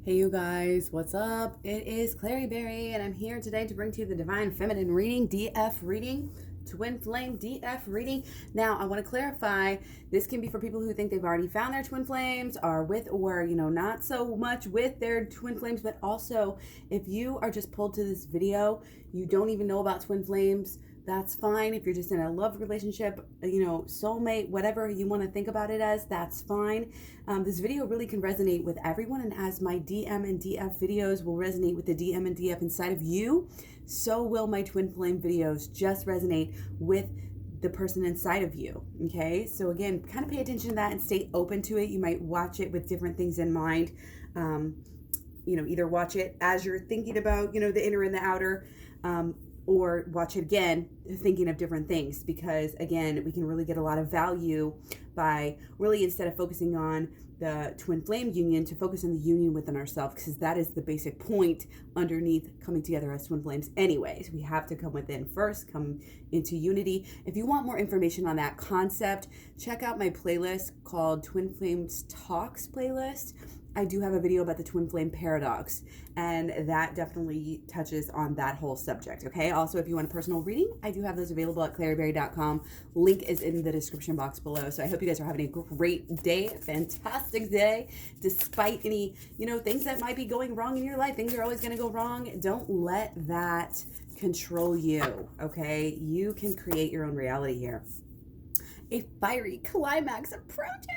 Hey you guys, what's up? It is KlaireeBerry and I'm here today to bring to you the Divine Feminine reading, DF reading, Twin Flame DF reading. Now, I want to clarify, this can be for people who think they've already found their twin flames, are with or, not so much with their twin flames, but also if you are just pulled to this video, you don't even know about twin flames, that's fine. If you're just in a love relationship, soulmate, whatever you want to think about it as, that's fine. This video really can resonate with everyone, and as my DM and DF videos will resonate with the DM and DF inside of you, so will my twin flame videos just resonate with the person inside of you. Okay, so again, kind of pay attention to that and stay open to it. You might watch it with different things in mind. Either watch it as you're thinking about, the inner and the outer, or watch it again thinking of different things, because again, we can really get a lot of value by really, instead of focusing on the twin flame union, to focus on the union within ourselves, because that is the basic point underneath coming together as twin flames anyways. We have to come within first, come into unity. If you want more information on that concept, check out my playlist called Twin Flames Talks playlist. I do have a video about the twin flame paradox, and that definitely touches on that whole subject. Okay. Also, if you want a personal reading, I do have those available at KlaireeBerry.com. Link is in the description box below. So I hope you guys are having a great day, fantastic day, despite any, things that might be going wrong in your life. Things are always going to go wrong. Don't let that control you. Okay. You can create your own reality here. A fiery climax approaches.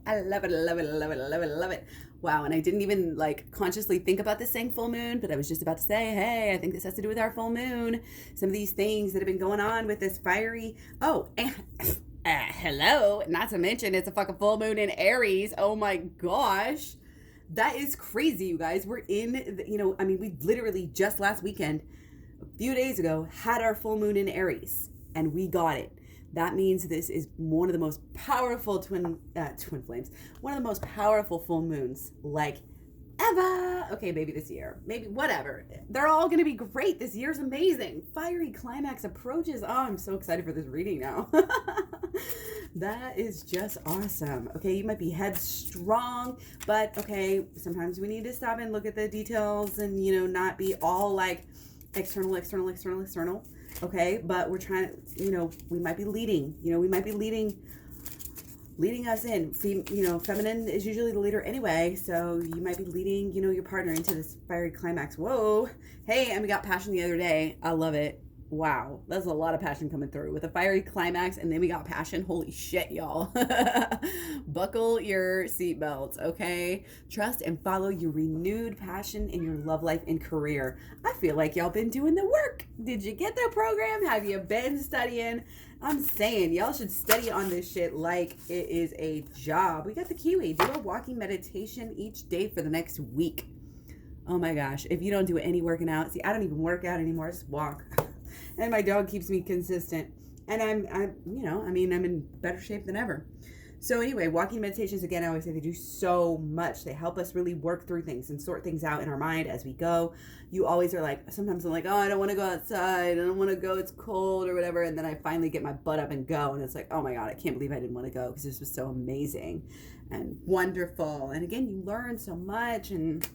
I love it. I love it. I love it. I love it. I love it. Wow. And I didn't even consciously think about this saying full moon, but I was just about to say, hey, I think this has to do with our full moon. Some of these things that have been going on with this fiery. Oh, and hello. Not to mention it's a fucking full moon in Aries. Oh my gosh. That is crazy, you guys. We're in, we literally just last weekend, a few days ago, had our full moon in Aries, and we got it. That means this is one of the most powerful twin flames, one of the most powerful full moons ever. Okay, maybe this year, maybe whatever. They're all going to be great. This year's amazing. Fiery climax approaches. Oh, I'm so excited for this reading now. That is just awesome. Okay, you might be headstrong, but okay, sometimes we need to stop and look at the details and, not be all external. Okay, but we're trying to, we might be leading, leading us in. Feminine is usually the leader anyway, so you might be leading, your partner into this fiery climax. Whoa. Hey, and we got passion the other day. I love it. Wow, that's a lot of passion coming through with a fiery climax, and then we got passion. Holy shit, y'all. Buckle your seatbelts, okay? Trust and follow your renewed passion in your love life and career. I feel like y'all been doing the work. Did you get the program? Have you been studying? I'm saying y'all should study on this shit like it is a job. We got the Kiwi. Do a walking meditation each day for the next week. Oh my gosh. If you don't do any working out, see, I don't even work out anymore. I just walk. And my dog keeps me consistent. And I'm in better shape than ever. So anyway, walking meditations, again, I always say they do so much. They help us really work through things and sort things out in our mind as we go. You always are sometimes I'm like, oh, I don't want to go outside. I don't want to go. It's cold or whatever. And then I finally get my butt up and go. And it's like, oh my God, I can't believe I didn't want to go because this was so amazing and wonderful. And again, you learn so much and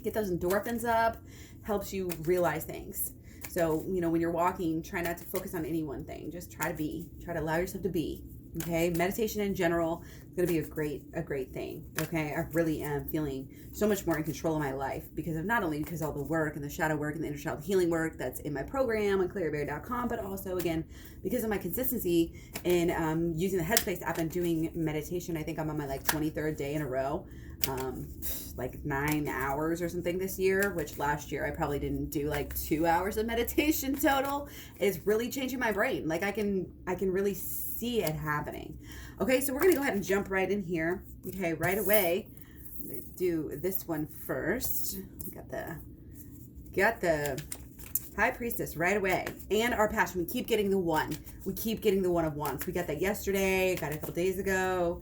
get those endorphins up, helps you realize things. So, when you're walking, try not to focus on any one thing. Just try to allow yourself to be, okay? Meditation in general is going to be a great thing, okay? I really am feeling so much more in control of my life because of not only because all the work and the shadow work and the inner child healing work that's in my program on KlaireeBerry.com, but also, again, because of my consistency in using the Headspace app and doing meditation. I think I'm on my 23rd day in a row. 9 hours or something this year, which last year I probably didn't do 2 hours of meditation total. It's really changing my brain. I can really see it happening. Okay, so we're gonna go ahead and jump right in here. Okay, right away. Do this one first. Got the High Priestess right away, and our passion. We keep getting the one. We keep getting the one of wands. We got that yesterday. Got it a couple days ago.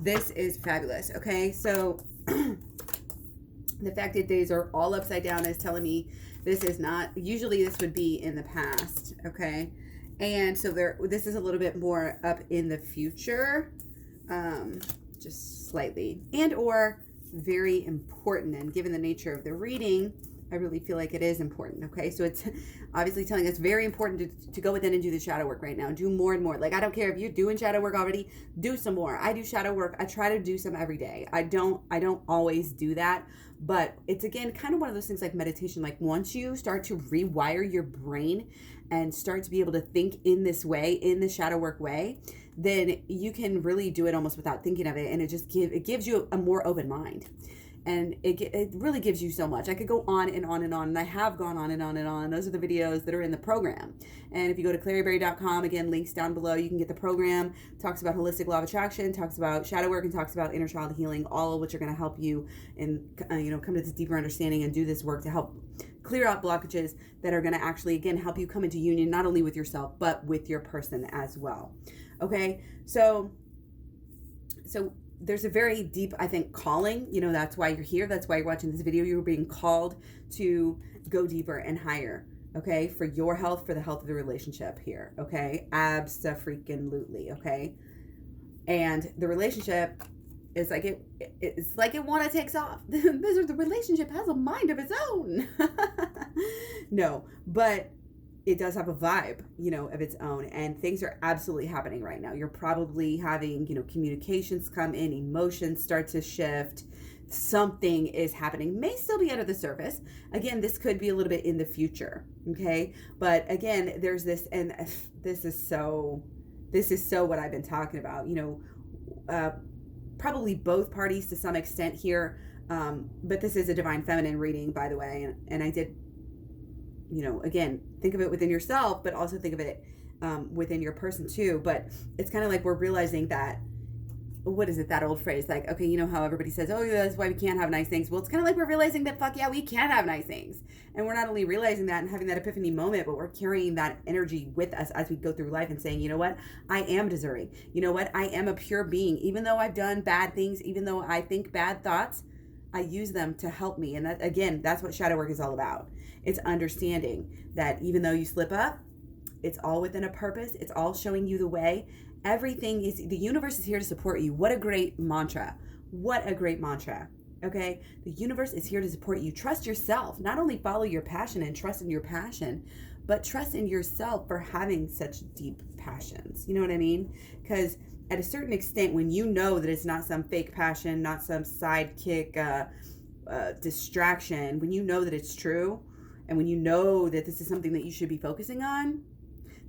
This is fabulous. Okay, so the fact that days are all upside down is telling me this is not, usually this would be in the past, okay? And so this is a little bit more up in the future, just slightly. And or very important. And given the nature of the reading, I really feel like it is important. Okay, so it's obviously telling us very important to go within and do the shadow work right now. Do more and more. Like, I don't care if you're doing shadow work already, do some more. I do shadow work. I try to do some every day. I don't always do that, but it's, again, kind of one of those things like meditation. Like, once you start to rewire your brain and start to be able to think in this way, in the shadow work way, then you can really do it almost without thinking of it. And it gives you a more open mind. And it really gives you so much. I could go on and on and on, and I have gone on and on and on. Those are the videos that are in the program. And if you go to KlaireeBerry.com, again, links down below, you can get the program. Talks about holistic law of attraction, talks about shadow work, and talks about inner child healing, all of which are going to help you and come to this deeper understanding and do this work to help clear out blockages that are going to actually, again, help you come into union not only with yourself but with your person as well. Okay, so there's a very deep, I think, calling. That's why you're here. That's why you're watching this video. You're being called to go deeper and higher, okay? For your health, for the health of the relationship here, okay? Abso-freaking-lutely, okay? And the relationship is like it's like it want to takes off. The relationship has a mind of its own. No, but it does have a vibe, of its own, and things are absolutely happening right now. You're probably having, communications come in, emotions start to shift. Something is happening. May still be under the surface. Again, this could be a little bit in the future, okay? But again, there's this, and this is so what I've been talking about, probably both parties to some extent here, but this is a divine feminine reading, by the way, and I did, again, think of it within yourself, but also think of it within your person too. But it's kind of like we're realizing that, what is it, that old phrase, like, okay, how everybody says, oh, yeah, that's why we can't have nice things. Well, it's kind of like we're realizing that, fuck yeah, we can have nice things. And we're not only realizing that and having that epiphany moment, but we're carrying that energy with us as we go through life and saying, you know what, I am deserving. You know what, I am a pure being. Even though I've done bad things, even though I think bad thoughts, I use them to help me. And that, again, that's what shadow work is all about. It's understanding that even though you slip up, it's all within a purpose. It's all showing you the way. Everything is, the universe is here to support you. What a great mantra. What a great mantra. Okay? The universe is here to support you. Trust yourself. Not only follow your passion and trust in your passion, but trust in yourself for having such deep passions. You know what I mean? Because at a certain extent, when you know that it's not some fake passion, not some sidekick distraction, when you know that it's true, and when you know that this is something that you should be focusing on,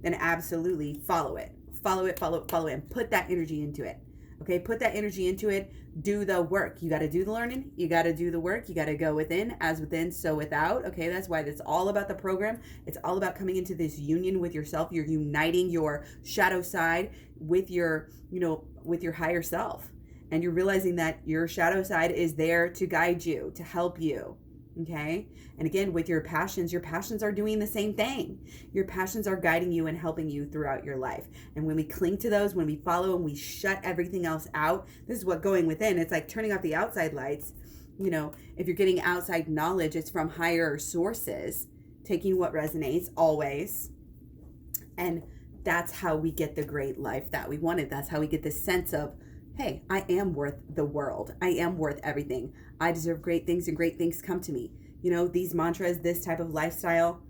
then absolutely follow it. Follow it, and put that energy into it. Okay, put that energy into it. Do the work. You got to do the learning. You got to do the work. You got to go within, as within, so without. Okay, that's why it's all about the program. It's all about coming into this union with yourself. You're uniting your shadow side with your, with your higher self. And you're realizing that your shadow side is there to guide you, to help you. Okay. And again, with your passions are doing the same thing. Your passions are guiding you and helping you throughout your life. And when we cling to those, when we follow and we shut everything else out, this is what going within. It's like turning off the outside lights. If you're getting outside knowledge, it's from higher sources, taking what resonates always. And that's how we get the great life that we wanted. That's how we get this sense of, hey, I am worth the world. I am worth everything. I deserve great things, and great things come to me. These mantras, this type of lifestyle,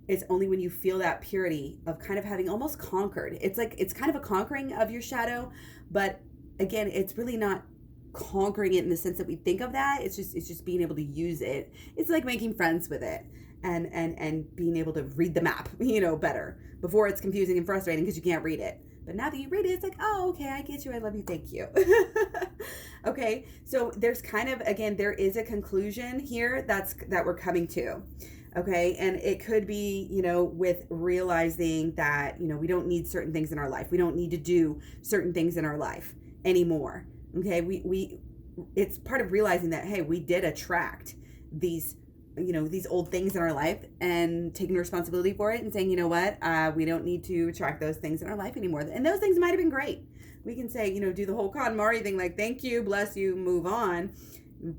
it's only when you feel that purity of kind of having almost conquered. It's like, it's kind of a conquering of your shadow, but again, it's really not conquering it in the sense that we think of that. It's just being able to use it. It's like making friends with it and being able to read the map, better. Before, it's confusing and frustrating because you can't read it. But now that you read it, it's like, oh, okay, I get you. I love you. Thank you. Okay. So there's kind of, again, there is a conclusion here that we're coming to. Okay. And it could be, with realizing that, we don't need certain things in our life. We don't need to do certain things in our life anymore. Okay. It's part of realizing that, hey, we did attract these old things in our life, and taking responsibility for it and saying, you know what, we don't need to attract those things in our life anymore. And those things might have been great. We can say, do the whole KonMari thing, like, thank you, bless you, move on,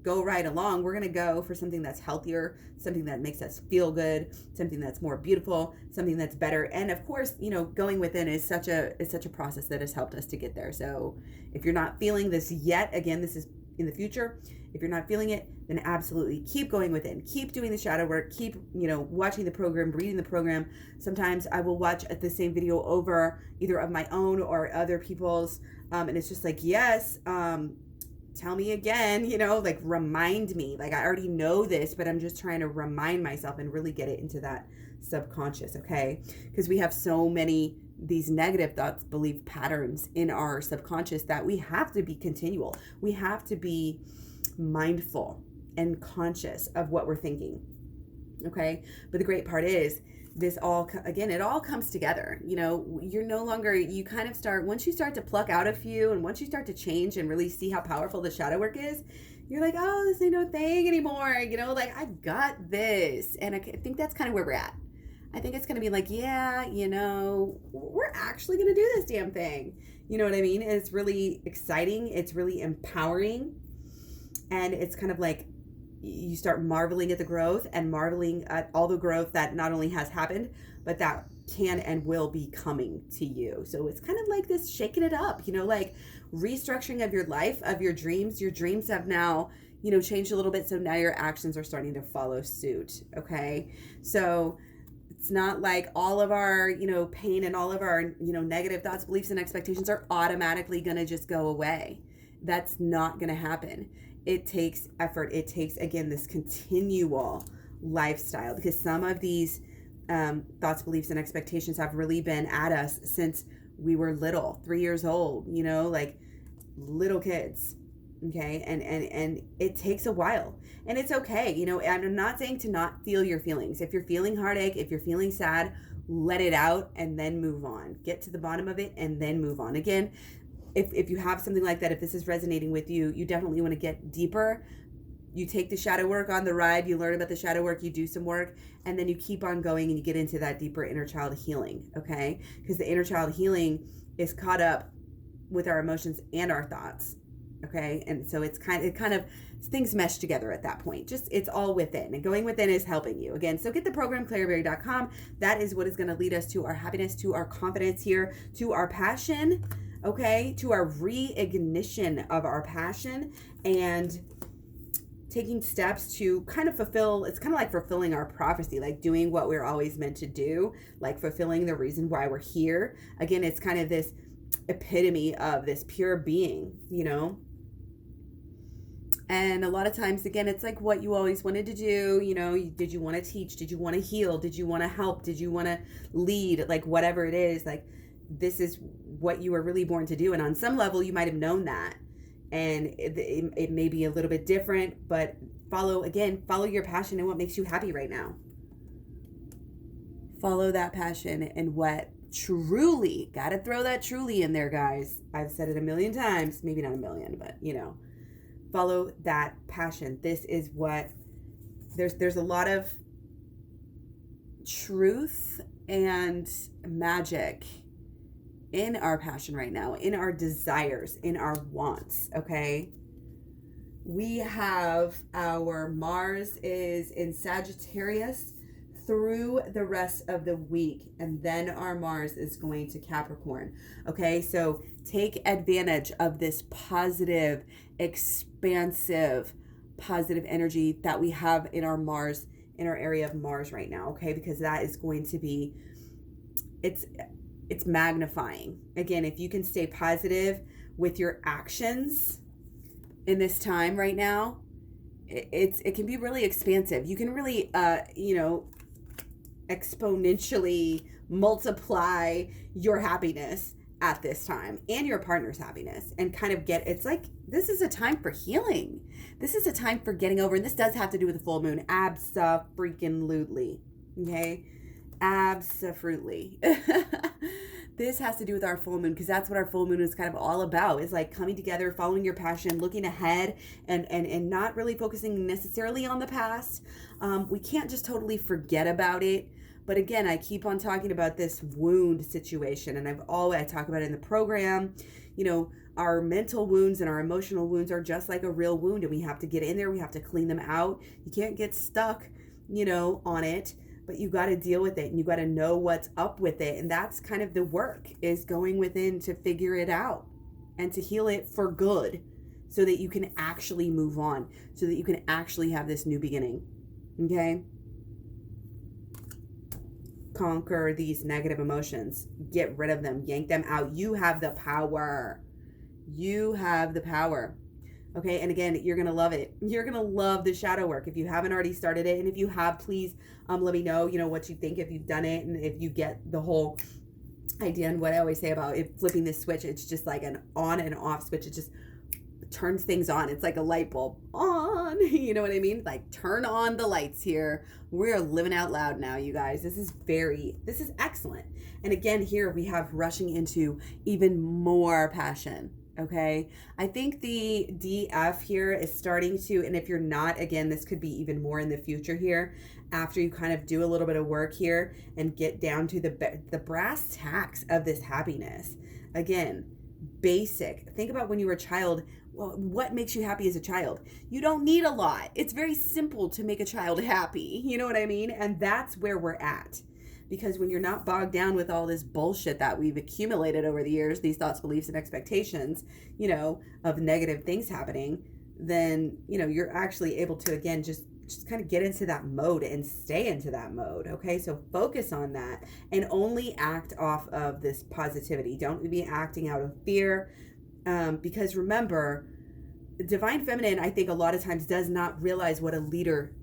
go right along. We're going to go for something that's healthier, something that makes us feel good, something that's more beautiful, something that's better. And of course, going within is such a process that has helped us to get there. So if you're not feeling this yet, again, this is in the future. If you're not feeling it, then absolutely keep going within. Keep doing the shadow work. Keep, watching the program, reading the program. Sometimes I will watch the same video over, either of my own or other people's. And it's just like, yes, tell me again, like remind me. Like I already know this, but I'm just trying to remind myself and really get it into that subconscious, okay? Because we have so many these negative thoughts, belief patterns in our subconscious that we have to be continual. We have to be mindful and conscious of what we're thinking, okay? But the great part is this all, again, it all comes together. You're no longer, you kind of start, once you start to pluck out a few and once you start to change and really see how powerful the shadow work is, you're like, oh, this ain't no thing anymore. Like I got this. And I think that's kind of where we're at. I think it's going to be like, yeah, we're actually going to do this damn thing. You know what I mean? It's really exciting. It's really empowering. And it's kind of like you start marveling at the growth and marveling at all the growth that not only has happened, but that can and will be coming to you. So it's kind of like this shaking it up, like restructuring of your life, of your dreams. Your dreams have now, changed a little bit. So now your actions are starting to follow suit. Okay. So it's not like all of our, pain and all of our, negative thoughts, beliefs, and expectations are automatically going to just go away. That's not going to happen. It takes effort. It takes, again, this continual lifestyle, because some of these thoughts, beliefs, and expectations have really been at us since we were little, 3 years old, like little kids. Okay. And it takes a while, and it's okay. I'm not saying to not feel your feelings. If you're feeling heartache, if you're feeling sad, let it out and then move on. Get to the bottom of it and then move on. Again, if you have something like that, if this is resonating with you, you definitely want to get deeper. You take the shadow work on the ride, you learn about the shadow work, you do some work, and then you keep on going and you get into that deeper inner child healing. Okay. Because the inner child healing is caught up with our emotions and our thoughts. Okay. And so it's kind of things mesh together at that point. Just, it's all within, and going within is helping you. Again, so get the program, KlaireeBerry.com. That is what is going to lead us to our happiness, to our confidence here, to our passion. Okay. To our reignition of our passion and taking steps to kind of fulfill. It's kind of like fulfilling our prophecy, like doing what we're always meant to do, like fulfilling the reason why we're here. Again, it's kind of this epitome of this pure being, And a lot of times, again, it's like what you always wanted to do. Did you want to teach? Did you want to heal? Did you want to help? Did you want to lead? Like whatever it is, like this is what you were really born to do. And on some level, you might have known that. And it may be a little bit different, but follow your passion and what makes you happy right now. Follow that passion and what truly, gotta throw that truly in there, guys. I've said it a million times, maybe not a million, but follow that passion. This is what there's a lot of truth and magic in our passion right now, in our desires, in our wants. Okay. We have our Mars is in Sagittarius through the rest of the week, and then our Mars is going to Capricorn. Okay, so take advantage of this positive, expansive, positive energy that we have in our Mars, in our area of Mars right now. Okay, because that is going to be, it's magnifying. Again, if you can stay positive with your actions in this time right now, it can be really expansive. You can really, exponentially multiply your happiness at this time and your partner's happiness, and kind of it's like, this is a time for healing. This is a time for getting over, and this does have to do with the full moon. Abso-freaking-lutely. Okay? Abso-fruitly. This has to do with our full moon, because that's what our full moon is kind of all about. Is like coming together, following your passion, looking ahead, and not really focusing necessarily on the past. We can't just totally forget about it. But again, I keep on talking about this wound situation, and I talk about it in the program. Our mental wounds and our emotional wounds are just like a real wound, and we have to get in there. We have to clean them out. You can't get stuck, on it. But you got to deal with it, and you got to know what's up with it. And that's kind of the work, is going within to figure it out and to heal it for good. so that you can actually move on, so that you can actually have this new beginning. Okay? Conquer these negative emotions. Get rid of them. Yank them out. You have the power. You have the power. Okay, and again, you're going to love it. You're going to love the shadow work. If you haven't already started it, and if you have, please let me know, what you think, if you've done it, and if you get the whole idea. And what I always say about it, flipping this switch, it's just like an on and off switch. It just turns things on. It's like a light bulb on. You know what I mean? Like, turn on the lights here. We're living out loud now, you guys. This is excellent. And again, here we have rushing into even more passion. Okay, I think the DF here is starting to, and if you're not, again, this could be even more in the future here, after you kind of do a little bit of work here and get down to the brass tacks of this happiness. Again, basic. Think about when you were a child. Well, what makes you happy as a child? You don't need a lot. It's very simple to make a child happy. You know what I mean? And that's where we're at. Because when you're not bogged down with all this bullshit that we've accumulated over the years, these thoughts, beliefs, and expectations, of negative things happening, then, you're actually able to, again, just kind of get into that mode and stay into that mode. Okay. So focus on that and only act off of this positivity. Don't be acting out of fear. Because remember, Divine Feminine, I think a lot of times does not realize what a leader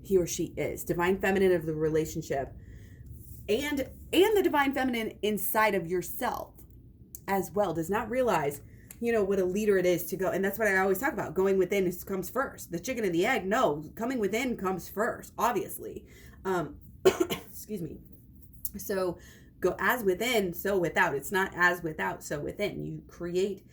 he or she is. Divine Feminine of the relationship. And the Divine Feminine inside of yourself as well does not realize, what a leader it is to go. And that's what I always talk about. Going within comes first. The chicken and the egg. No, coming within comes first, obviously. Excuse me. So go as within, so without. It's not as without, so within. You create,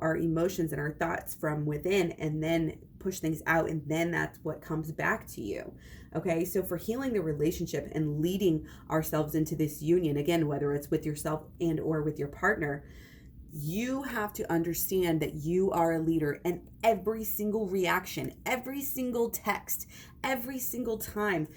our emotions and our thoughts from within, and then push things out, and then that's what comes back to you. Okay, so for healing the relationship and leading ourselves into this union, again, whether it's with yourself and or with your partner, you have to understand that you are a leader, and every single reaction, every single text, every single time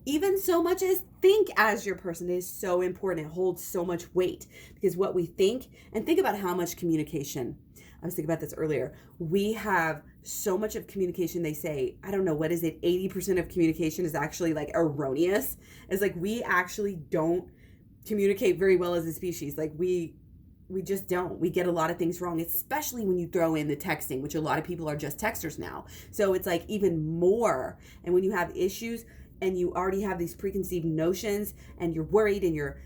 even so much as think as your person is so important. It holds so much weight, because what we think, and think about how much communication, I was thinking about this earlier. We have so much of communication. They say, I don't know, what is it? 80% of communication is actually like erroneous. It's like, we actually don't communicate very well as a species. Like we just don't. We get a lot of things wrong, especially when you throw in the texting, which a lot of people are just texters now. So it's like even more. And when you have issues and you already have these preconceived notions, and you're worried, and you're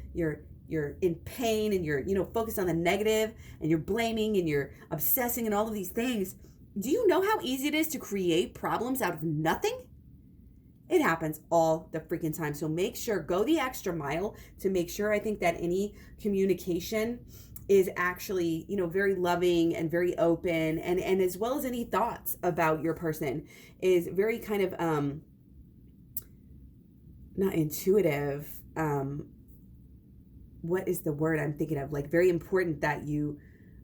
in pain, and you're, focused on the negative, and you're blaming, and you're obsessing, and all of these things. Do you know how easy it is to create problems out of nothing? It happens all the freaking time. So make sure, go the extra mile to make sure, I think, that any communication is actually, very loving and very open, and as well as any thoughts about your person is very kind of, not intuitive. What is the word I'm thinking of? Like, very important that you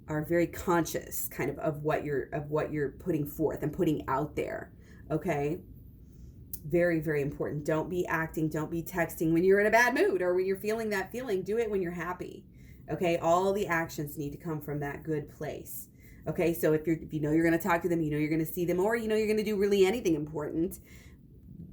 are very conscious kind of what you're putting forth and putting out there. Okay. Very, very important. Don't be texting when you're in a bad mood or when you're feeling that feeling. Do it when you're happy. Okay. All the actions need to come from that good place. Okay. So if you're going to talk to them, you're going to see them, or, you're going to do really anything important,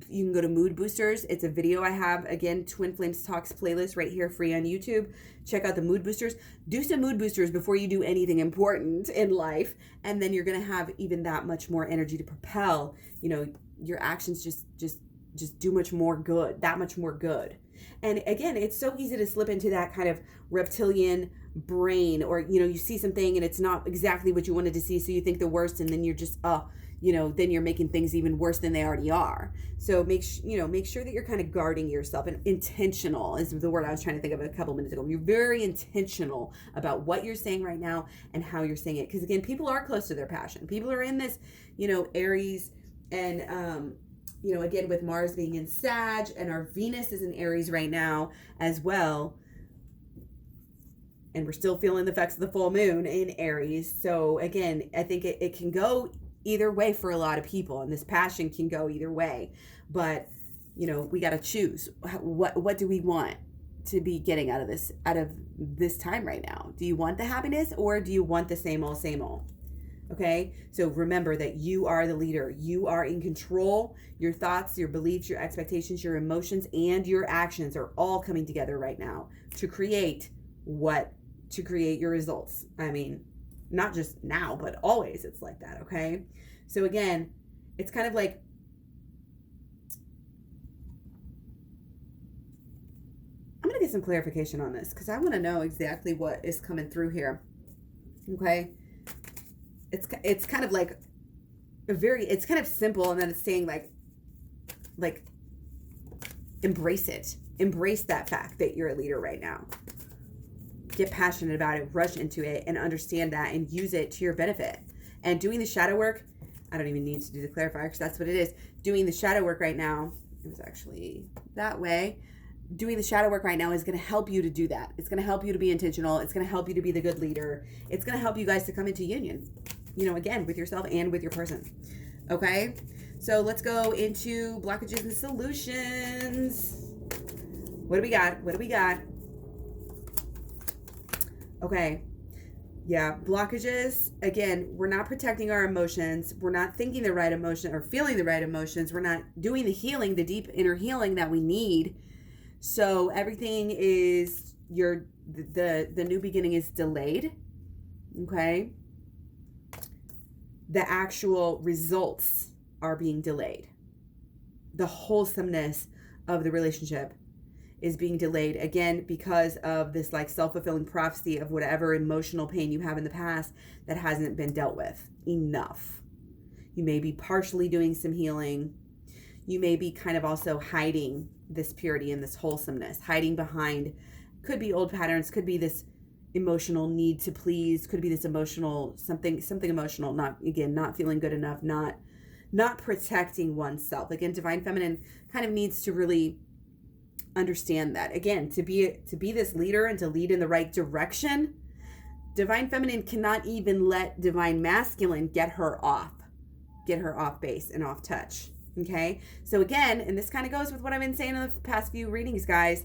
you can go to Mood Boosters. It's a video I have, again, Twin Flames Talks playlist right here, free on YouTube. Check out the Mood Boosters. Do some Mood Boosters before you do anything important in life. And then you're going to have even that much more energy to propel, your actions just do much more good, that much more good. And again, it's so easy to slip into that kind of reptilian brain, or, you see something and it's not exactly what you wanted to see. So you think the worst, and then you're just, then you're making things even worse than they already are. So make sure that you're kind of guarding yourself, and intentional is the word I was trying to think of a couple minutes ago. You're very intentional about what you're saying right now and how you're saying it. Because again, people are close to their passion. People are in this, Aries, and, again, with Mars being in Sag, and our Venus is in Aries right now as well. And we're still feeling the effects of the full moon in Aries. So again, I think it can go either way for a lot of people, and this passion can go either way. But, we got to choose. What do we want to be getting out of this time right now? Do you want the happiness, or do you want the same old, same old? Okay, so remember that you are the leader. You are in control. Your thoughts, your beliefs, your expectations, your emotions, and your actions are all coming together right now to create your results. I mean, not just now, but always it's like that, okay? So again, it's kind of like, I'm going to get some clarification on this because I want to know exactly what is coming through here. Okay? It's kind of like it's kind of simple, and then it's saying like embrace it. Embrace that fact that you're a leader right now. Get passionate about it, rush into it, and understand that and use it to your benefit. And doing the shadow work, I don't even need to do the clarifier because that's what it is. Doing the shadow work right now, it was actually that way. Doing the shadow work right now is going to help you to do that. It's going to help you to be intentional. It's going to help you to be the good leader. It's going to help you guys to come into union, again, with yourself and with your person. Okay? So let's go into blockages and solutions. What do we got? Okay. Yeah, blockages. Again, we're not protecting our emotions. We're not thinking the right emotion or feeling the right emotions. We're not doing the healing, the deep inner healing that we need. So everything is the new beginning is delayed. Okay? The actual results are being delayed. The wholesomeness of the relationship is being delayed, again, because of this like self-fulfilling prophecy of whatever emotional pain you have in the past that hasn't been dealt with enough. You may be partially doing some healing. You may be kind of also hiding this purity and this wholesomeness, hiding behind, could be old patterns, could be this emotional need to please, could be this emotional, something emotional, not feeling good enough, not protecting oneself. Again, Divine Feminine kind of needs to really understand that. Again, to be this leader and to lead in the right direction, Divine Feminine cannot even let Divine Masculine get her off base and off touch. Okay? So again, and this kind of goes with what I've been saying in the past few readings, guys,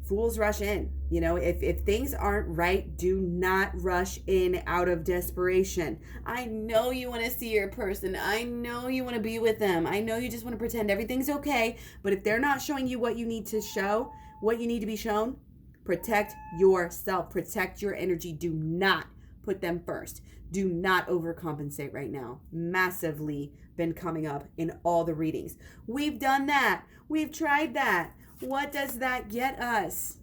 fools rush in. If things aren't right, do not rush in out of desperation. I know you want to see your person. I know you want to be with them. I know you just want to pretend everything's okay. But if they're not showing you what you need to show, what you need to be shown, protect yourself. Protect your energy. Do not put them first. Do not overcompensate right now. Massively been coming up in all the readings. We've done that. We've tried that. What does that get us?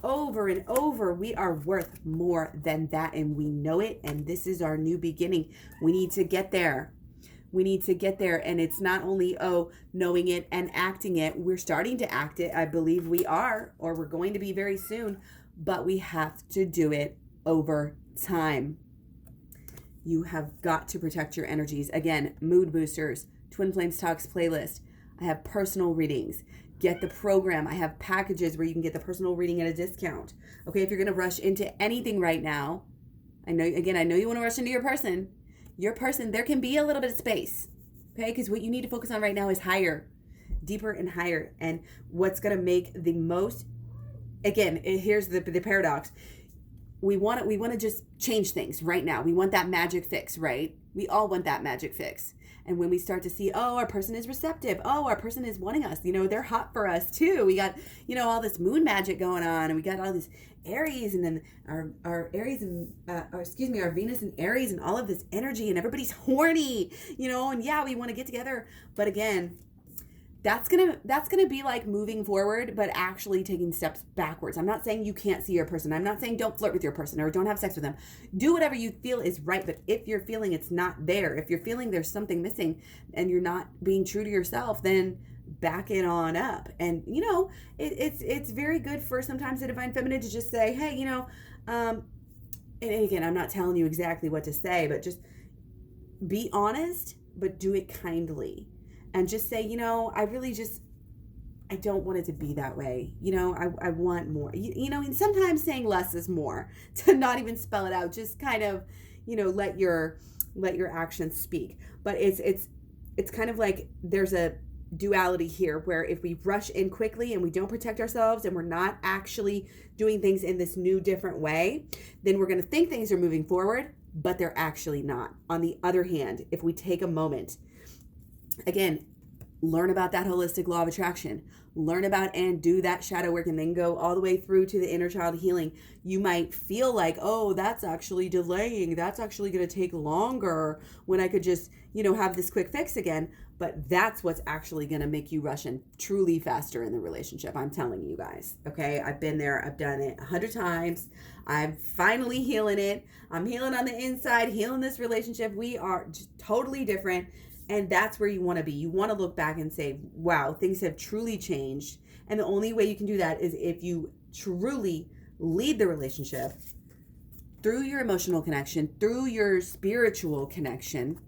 Over and over. We are worth more than that, and we know it, and this is our new beginning. We need to get there. And it's not only, knowing it and acting it. We're starting to act it. I believe we are, or we're going to be very soon, but we have to do it over time. You have got to protect your energies. Again, mood boosters, Twin Flames Talks playlist. I have personal readings. Get the program. I have packages where you can get the personal reading at a discount. Okay, if you're going to rush into anything right now, I know you want to rush into your person. There can be a little bit of space. Okay, because what you need to focus on right now is higher, deeper and higher. And what's going to make the most, again, here's the paradox. We want to just change things right now. We want that magic fix, right? We all want that magic fix. And when we start to see, our person is receptive. our person is wanting us. They're hot for us too. We got, all this moon magic going on, and we got all this Aries, and then our Aries and, our Venus and Aries, and all of this energy, and everybody's horny, and yeah, we want to get together. But again, that's gonna be like moving forward, but actually taking steps backwards. I'm not saying you can't see your person. I'm not saying don't flirt with your person or don't have sex with them. Do whatever you feel is right. But if you're feeling it's not there, if you're feeling there's something missing and you're not being true to yourself, then back it on up. And it's very good for sometimes the Divine Feminine to just say, hey, and again, I'm not telling you exactly what to say, but be honest, but do it kindly. And just say, I don't want it to be that way. I want more. And sometimes saying less is more. To not even spell it out, just kind of, let your actions speak. But it's kind of like there's a duality here where if we rush in quickly and we don't protect ourselves and we're not actually doing things in this new different way, then we're going to think things are moving forward, but they're actually not. On the other hand, if we take a moment, again, learn about that holistic law of attraction, learn about and do that shadow work, and then go all the way through to the inner child healing. You might feel like, oh, that's actually delaying. That's actually going to take longer when I could just, have this quick fix again. But that's what's actually going to make you rush in truly faster in the relationship. I'm telling you guys. Okay. I've been there. I've done it 100 times. I'm finally healing it. I'm healing on the inside, healing this relationship. We are totally different. And that's where you want to be. You want to look back and say, wow, things have truly changed. And the only way you can do that is if you truly lead the relationship through your emotional connection, through your spiritual connection,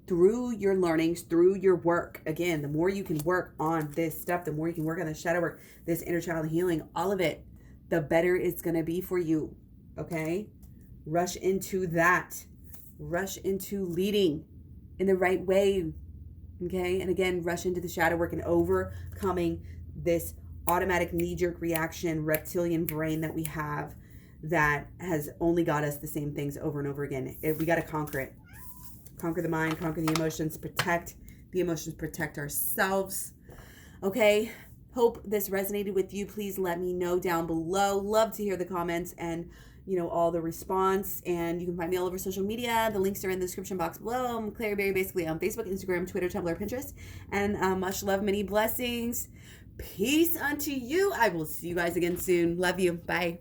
through your learnings, through your work. Again, the more you can work on this stuff, the more you can work on the shadow work, this inner child healing, all of it, the better it's going to be for you. Okay? Rush into that. Rush into leading in the right way. Okay? And again, rush into the shadow work and overcoming this automatic knee-jerk reaction, reptilian brain that we have that has only got us the same things over and over again. We got to conquer it. Conquer the mind, conquer the emotions, protect the emotions, protect ourselves. Okay? Hope this resonated with you. Please let me know down below. Love to hear the comments and all the response. And you can find me all over social media. The links are in the description box below. I'm KlaireeBerry, basically on Facebook, Instagram, Twitter, Tumblr, Pinterest. And much love, many blessings. Peace unto you. I will see you guys again soon. Love you. Bye.